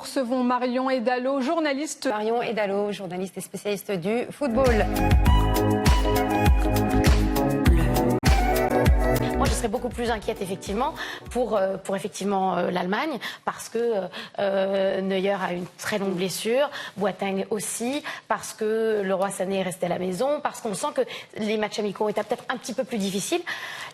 recevons Marion Edalo, journaliste. Marion Edalo, journaliste et spécialiste du football. Moi, je serais beaucoup plus inquiète effectivement pour effectivement l'Allemagne parce que Neuer a une très longue blessure, Boateng aussi, parce que le roi Sané est resté à la maison, parce qu'on sent que les matchs amicaux étaient peut-être un petit peu plus difficiles.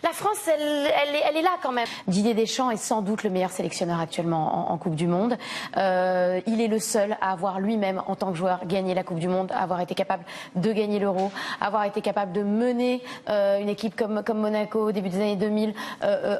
La France, elle est là quand même. Didier Deschamps est sans doute le meilleur sélectionneur actuellement en Coupe du Monde. Il est le seul à avoir lui-même, en tant que joueur, gagné la Coupe du Monde, avoir été capable de gagner l'Euro, avoir été capable de mener une équipe comme Monaco au début des années 2000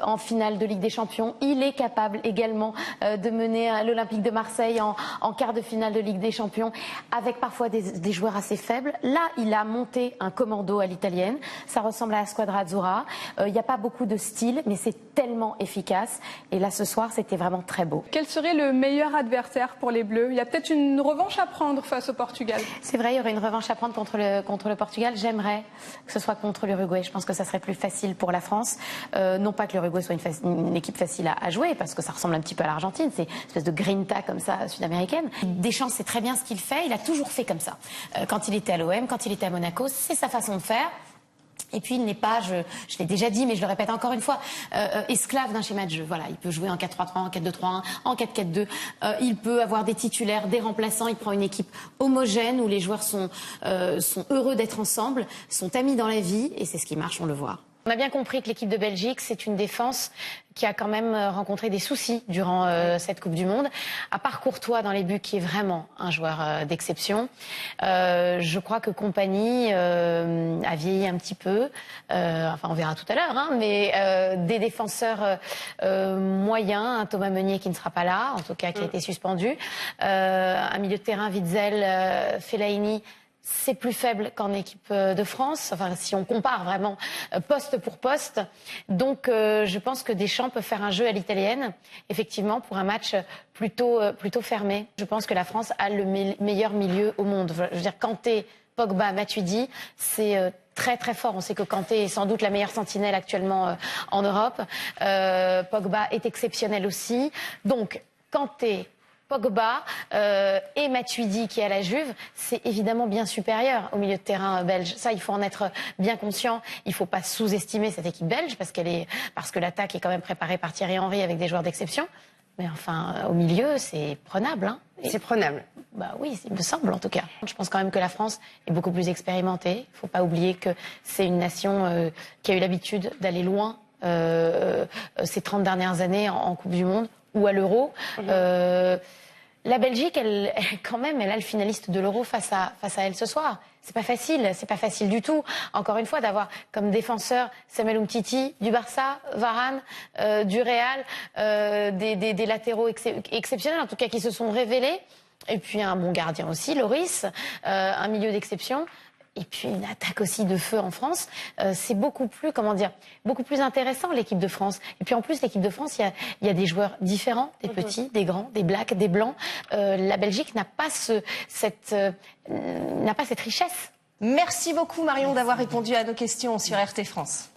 en finale de Ligue des Champions. Il est capable également de mener l'Olympique de Marseille en quart de finale de Ligue des Champions avec parfois des joueurs assez faibles. Là, il a monté un commando à l'italienne. Ça ressemble à la Squadra Azzurra. Il n'y a pas beaucoup de style, mais c'est tellement efficace. Et là, ce soir, c'était vraiment très beau. Quel serait le meilleur adversaire pour les Bleus? Il y a peut-être une revanche à prendre face au Portugal. C'est vrai, il y aurait une revanche à prendre contre le Portugal. J'aimerais que ce soit contre l'Uruguay. Je pense que ça serait plus facile pour la France. Non pas que l'Uruguay soit une équipe facile à jouer, parce que ça ressemble un petit peu à l'Argentine. C'est une espèce de grinta comme ça, sud-américaine. Deschamps sait très bien ce qu'il fait. Il a toujours fait comme ça. Quand il était à l'OM, quand il était à Monaco, c'est sa façon de faire. Et puis il n'est pas, je l'ai déjà dit, mais je le répète encore une fois, esclave d'un schéma de jeu. Voilà, il peut jouer en 4-3-3, en 4-2-3-1, en 4-4-2. Il peut avoir des titulaires, des remplaçants. Il prend une équipe homogène où les joueurs sont heureux d'être ensemble, sont amis dans la vie, et c'est ce qui marche, on le voit. On a bien compris que l'équipe de Belgique, c'est une défense qui a quand même rencontré des soucis durant cette Coupe du Monde. À part Courtois dans les buts, qui est vraiment un joueur d'exception, je crois que Kompany a vieilli un petit peu. Enfin, on verra tout à l'heure, hein, mais des défenseurs moyens, un Thomas Meunier qui ne sera pas là, en tout cas qui a été suspendu, un milieu de terrain, Witzel, Fellaini. C'est plus faible qu'en équipe de France, enfin si on compare vraiment poste pour poste. Donc je pense que Deschamps peut faire un jeu à l'italienne, effectivement, pour un match plutôt fermé. Je pense que la France a le meilleur milieu au monde. Je veux dire, Kanté, Pogba, Matuidi, c'est très très fort. On sait que Kanté est sans doute la meilleure sentinelle actuellement en Europe. Pogba est exceptionnel aussi. Donc Kanté, Pogba et Matuidi qui est à la Juve, c'est évidemment bien supérieur au milieu de terrain belge. Ça, il faut en être bien conscient. Il ne faut pas sous-estimer cette équipe belge parce que l'attaque est quand même préparée par Thierry Henry avec des joueurs d'exception. Mais enfin, au milieu, c'est prenable. Hein. C'est prenable. Bah oui, il me semble en tout cas. Je pense quand même que la France est beaucoup plus expérimentée. Il ne faut pas oublier que c'est une nation qui a eu l'habitude d'aller loin ces 30 dernières années en Coupe du Monde ou à l'Euro. La Belgique, elle a le finaliste de l'Euro face à elle ce soir. C'est pas facile du tout. Encore une fois, d'avoir comme défenseur Samuel Umtiti du Barça, Varane du Real, des latéraux exceptionnels, en tout cas qui se sont révélés, et puis un bon gardien aussi, Loris, un milieu d'exception. Et puis une attaque aussi de feu en France, c'est beaucoup plus intéressant l'équipe de France. Et puis en plus l'équipe de France, il y a des joueurs différents, des petits, des grands, des blacks, des blancs. La Belgique n'a pas cette richesse. Merci beaucoup Marion d'avoir répondu à nos questions sur RT France.